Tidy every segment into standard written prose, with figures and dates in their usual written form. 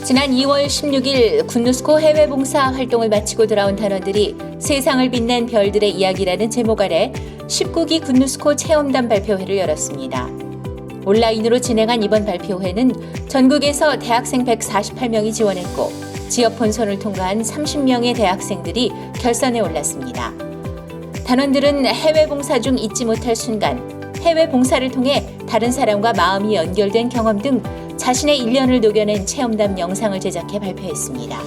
지난 2월 16일 군누스코 해외 봉사 활동을 마치고 돌아온 단원들이 세상을 빛낸 별들의 이야기라는 제목 아래 19기 군누스코 체험단 발표회를 열었습니다. 온라인으로 진행한 이번 발표회는 전국에서 대학생 148명이 지원했고 지역 본선을 통과한 30명의 대학생들이 결선에 올랐습니다. 단원들은 해외 봉사 중 잊지 못할 순간, 해외 봉사를 통해 다른 사람과 마음이 연결된 경험 등 자신의 일련을 녹여낸 체험담 영상을 제작해 발표했습니다.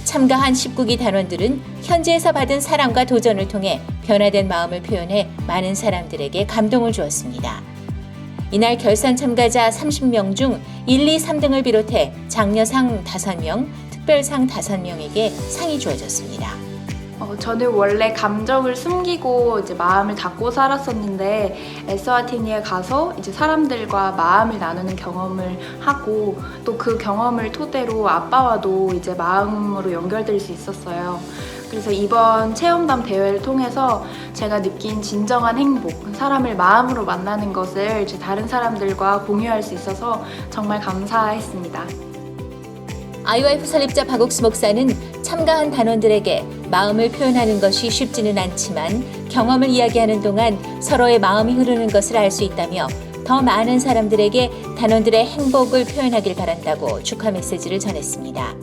참가한 19기 단원들은 현지에서 받은 사랑과 도전을 통해 변화된 마음을 표현해 많은 사람들에게 감동을 주었습니다. 이날 결선 참가자 30명 중 1, 2, 3등을 비롯해 장려상 5명, 특별상 5명에게 상이 주어졌습니다. 저는 원래 감정을 숨기고 이제 마음을 닫고 살았었는데 에스와티니에 가서 이제 사람들과 마음을 나누는 경험을 하고 또 그 경험을 토대로 아빠와도 이제 마음으로 연결될 수 있었어요. 그래서 이번 체험담 대회를 통해서 제가 느낀 진정한 행복, 사람을 마음으로 만나는 것을 이제 다른 사람들과 공유할 수 있어서 정말 감사했습니다. IYF 설립자 박옥수 목사는 참가한 단원들에게 마음을 표현하는 것이 쉽지는 않지만 경험을 이야기하는 동안 서로의 마음이 흐르는 것을 알 수 있다며 더 많은 사람들에게 단원들의 행복을 표현하길 바란다고 축하 메시지를 전했습니다.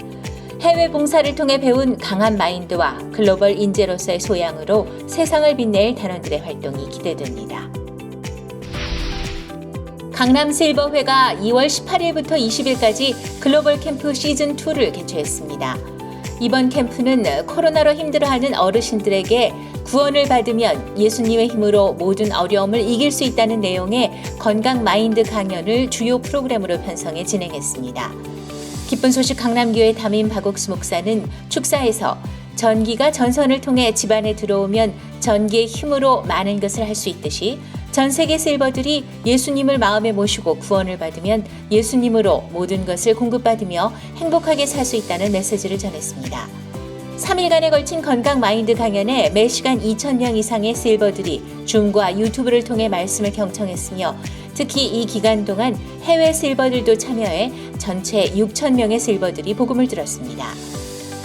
해외 봉사를 통해 배운 강한 마인드와 글로벌 인재로서의 소양으로 세상을 빛낼 단원들의 활동이 기대됩니다. 강남 실버회가 2월 18일부터 20일까지 글로벌 캠프 시즌2를 개최했습니다. 이번 캠프는 코로나로 힘들어하는 어르신들에게 구원을 받으면 예수님의 힘으로 모든 어려움을 이길 수 있다는 내용의 건강 마인드 강연을 주요 프로그램으로 편성해 진행했습니다. 기쁜 소식 강남교회 담임 박옥수 목사는 축사에서 전기가 전선을 통해 집안에 들어오면 전기의 힘으로 많은 것을 할 수 있듯이 전 세계 실버들이 예수님을 마음에 모시고 구원을 받으면 예수님으로 모든 것을 공급받으며 행복하게 살 수 있다는 메시지를 전했습니다. 3일간에 걸친 건강 마인드 강연에 매 시간 2,000명 이상의 실버들이 줌과 유튜브를 통해 말씀을 경청했으며 특히 이 기간 동안 해외 실버들도 참여해 전체 6,000명의 실버들이 복음을 들었습니다.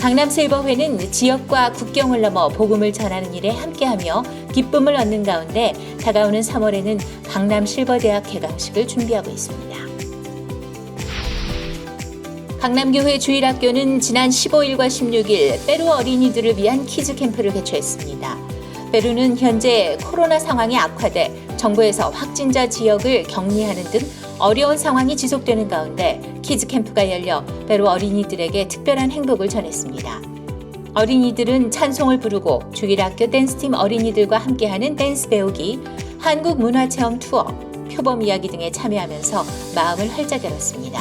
강남 실버회는 지역과 국경을 넘어 복음을 전하는 일에 함께하며 기쁨을 얻는 가운데 다가오는 3월에는 강남 실버대학 개강식을 준비하고 있습니다. 강남교회 주일학교는 지난 15일과 16일 페루 어린이들을 위한 키즈 캠프를 개최했습니다. 페루는 현재 코로나 상황이 악화돼 정부에서 확진자 지역을 격리하는 등 어려운 상황이 지속되는 가운데 키즈 캠프가 열려 페루 어린이들에게 특별한 행복을 전했습니다. 어린이들은 찬송을 부르고 주일학교 댄스팀 어린이들과 함께하는 댄스 배우기, 한국 문화체험 투어, 표범 이야기 등에 참여하면서 마음을 활짝 열었습니다.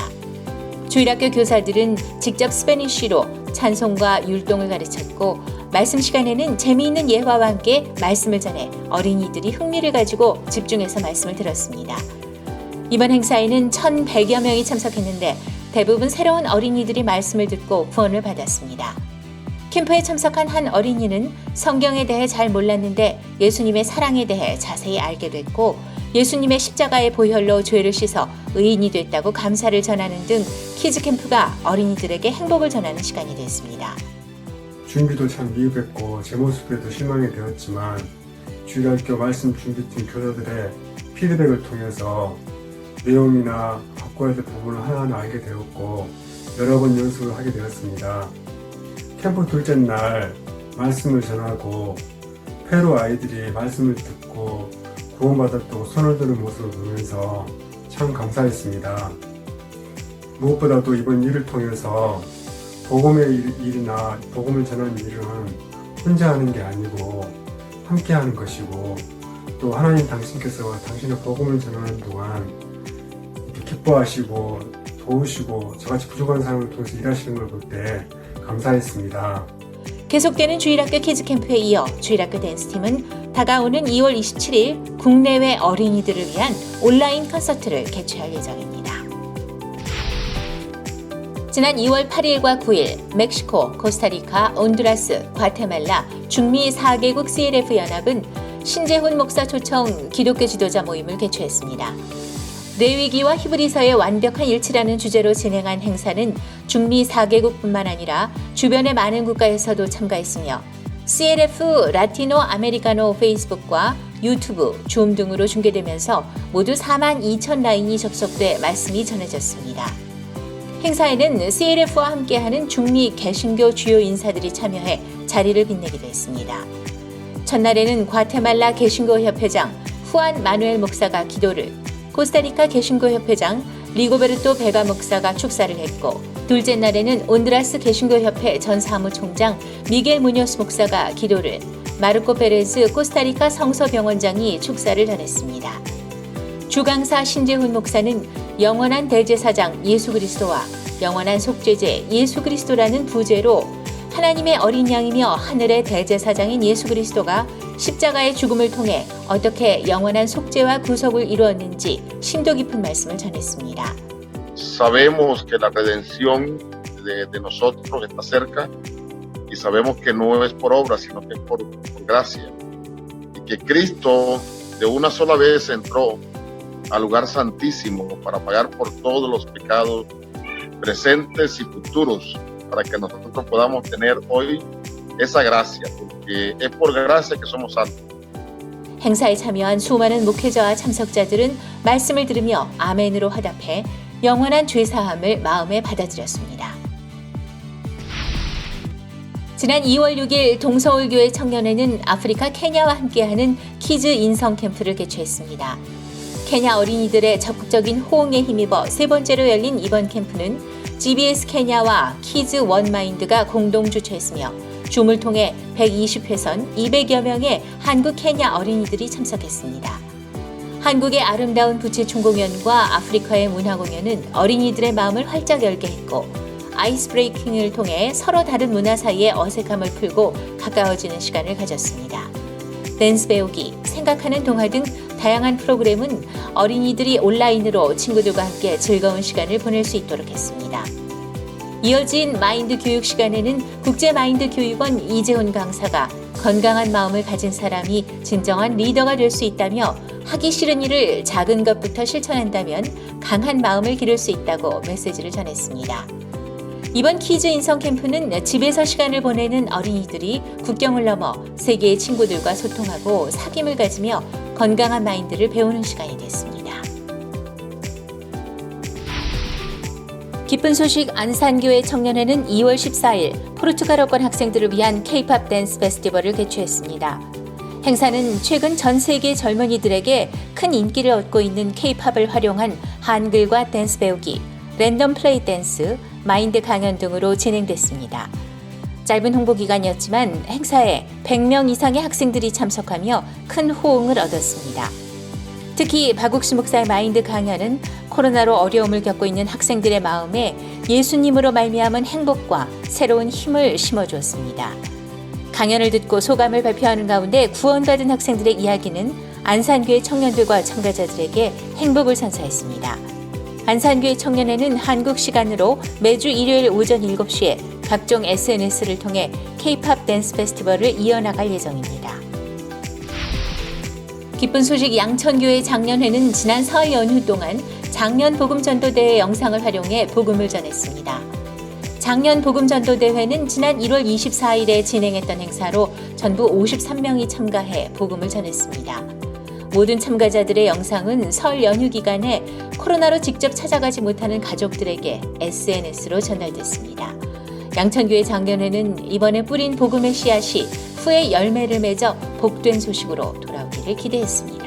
주일학교 교사들은 직접 스페니쉬로 찬송과 율동을 가르쳤고 말씀 시간에는 재미있는 예화와 함께 말씀을 전해 어린이들이 흥미를 가지고 집중해서 말씀을 들었습니다. 이번 행사에는 1,100여 명이 참석했는데 대부분 새로운 어린이들이 말씀을 듣고 구원을 받았습니다. 캠프에 참석한 한 어린이는 성경에 대해 잘 몰랐는데 예수님의 사랑에 대해 자세히 알게 됐고 예수님의 십자가의 보혈로 죄를 씻어 의인이 됐다고 감사를 전하는 등 키즈 캠프가 어린이들에게 행복을 전하는 시간이 됐습니다. 준비도 참 미흡했고 제 모습에도 실망이 되었지만 주일학교 말씀 준비팀 교사들의 피드백을 통해서 내용이나 바꿔야 될 부분을 하나하나 알게 되었고 여러 번 연습을 하게 되었습니다. 캠프 둘째 날 말씀을 전하고 페루 아이들이 말씀을 듣고 구원받았다고 손을 드는 모습을 보면서 참 감사했습니다. 무엇보다도 이번 일을 통해서 복음의 일이나 복음을 전하는 일은 혼자 하는 게 아니고 함께 하는 것이고 또 하나님 당신께서 당신의 복음을 전하는 동안 이렇게 기뻐하시고 도우시고 저같이 부족한 사람을 통해서 일하시는 걸 볼 때 감사했습니다. 계속되는 주일학교 키즈 캠프에 이어 주일학교 댄스팀은 다가오는 2월 27일 국내외 어린이들을 위한 온라인 콘서트를 개최할 예정입니다. 지난 2월 8일과 9일 멕시코, 코스타리카, 온두라스, 과테말라, 중미 4개국 CLF 연합은 신재훈 목사 초청 기독교 지도자 모임을 개최했습니다. 레위기와 히브리서의 완벽한 일치라는 주제로 진행한 행사는 중미 4개국뿐만 아니라 주변의 많은 국가에서도 참가했으며 CLF 라티노 아메리카노 페이스북과 유튜브, 줌 등으로 중계되면서 모두 4만 2천 라인이 접속돼 말씀이 전해졌습니다. 행사에는 CLF와 함께하는 중미 개신교 주요 인사들이 참여해 자리를 빛내기도 했습니다. 첫날에는 과테말라 개신교협회장 후안 마누엘 목사가 기도를, 코스타리카 개신교협회장 리고베르토 베가 목사가 축사를 했고, 둘째 날에는 온드라스 개신교협회 전 사무총장 미겔 무뇨스 목사가 기도를, 마르코 페레즈 코스타리카 성서병원장이 축사를 전했습니다. 주강사 신재훈 목사는 영원한 대제사장 예수 그리스도와 영원한 속죄제 예수 그리스도라는 부제로 하나님의 어린 양이며 하늘의 대제사장인 예수 그리스도가 십자가의 죽음을 통해 어떻게 영원한 속죄와 구속을 이루었는지 심도 깊은 말씀을 전했습니다. Sabemos que la redención de nosotros está cerca y sabemos que no es por obra, sino que es por gracia. Y que Cristo de una sola vez entró al lugar santísimo para pagar por todos los pecados presentes y futuros, para que nosotros podamos tener hoy esa gracia, porque es por gracia que somos salvos. 행사에 참여한 수많은 목회자와 참석자들은 말씀을 들으며 아멘으로 화답해 영원한 죄사함을 마음에 받아들였습니다. 지난 2월 6일 동서울교회 청년회는 아프리카 케냐와 함께하는 키즈 인성 캠프를 개최했습니다. 케냐 어린이들의 적극적인 호응에 힘입어 세 번째로 열린 이번 캠프는 GBS 케냐와 키즈 원마인드가 공동 주최했으며 줌을 통해 120회선 200여 명의 한국 케냐 어린이들이 참석했습니다. 한국의 아름다운 부채춤 공연과 아프리카의 문화 공연은 어린이들의 마음을 활짝 열게 했고, 아이스 브레이킹을 통해 서로 다른 문화 사이의 어색함을 풀고 가까워지는 시간을 가졌습니다. 댄스 배우기, 생각하는 동화 등 다양한 프로그램은 어린이들이 온라인으로 친구들과 함께 즐거운 시간을 보낼 수 있도록 했습니다. 이어진 마인드 교육 시간에는 국제마인드교육원 이재훈 강사가 건강한 마음을 가진 사람이 진정한 리더가 될 수 있다며 하기 싫은 일을 작은 것부터 실천한다면 강한 마음을 기를 수 있다고 메시지를 전했습니다. 이번 키즈 인성 캠프는 집에서 시간을 보내는 어린이들이 국경을 넘어 세계의 친구들과 소통하고 사귐을 가지며 건강한 마인드를 배우는 시간이 됐습니다. 기쁜 소식 안산교회 청년회는 2월 14일 포르투갈어권 학생들을 위한 K-팝 댄스 페스티벌을 개최했습니다. 행사는 최근 전 세계 젊은이들에게 큰 인기를 얻고 있는 K-팝을 활용한 한글과 댄스 배우기, 랜덤 플레이 댄스, 마인드 강연 등으로 진행됐습니다. 짧은 홍보 기간이었지만 행사에 100명 이상의 학생들이 참석하며 큰 호응을 얻었습니다. 특히 박욱수 목사의 마인드 강연은 코로나로 어려움을 겪고 있는 학생들의 마음에 예수님으로 말미암은 행복과 새로운 힘을 심어주었습니다. 강연을 듣고 소감을 발표하는 가운데 구원받은 학생들의 이야기는 안산교회 청년들과 참가자들에게 행복을 선사했습니다. 안산교회 청년회는 한국 시간으로 매주 일요일 오전 7시에 각종 SNS를 통해 K-팝 댄스 페스티벌을 이어나갈 예정입니다. 기쁜 소식 양천교회 장년회는 지난 설 연휴 동안 장년 복음전도대회 영상을 활용해 복음을 전했습니다. 장년 복음전도대회는 지난 1월 24일에 진행했던 행사로 전부 53명이 참가해 복음을 전했습니다. 모든 참가자들의 영상은 설 연휴 기간에 코로나로 직접 찾아가지 못하는 가족들에게 SNS로 전달됐습니다. 양천교회 장년회는 이번에 뿌린 복음의 씨앗이 후에 열매를 맺어 복된 소식으로 돌아오기를 기대했습니다.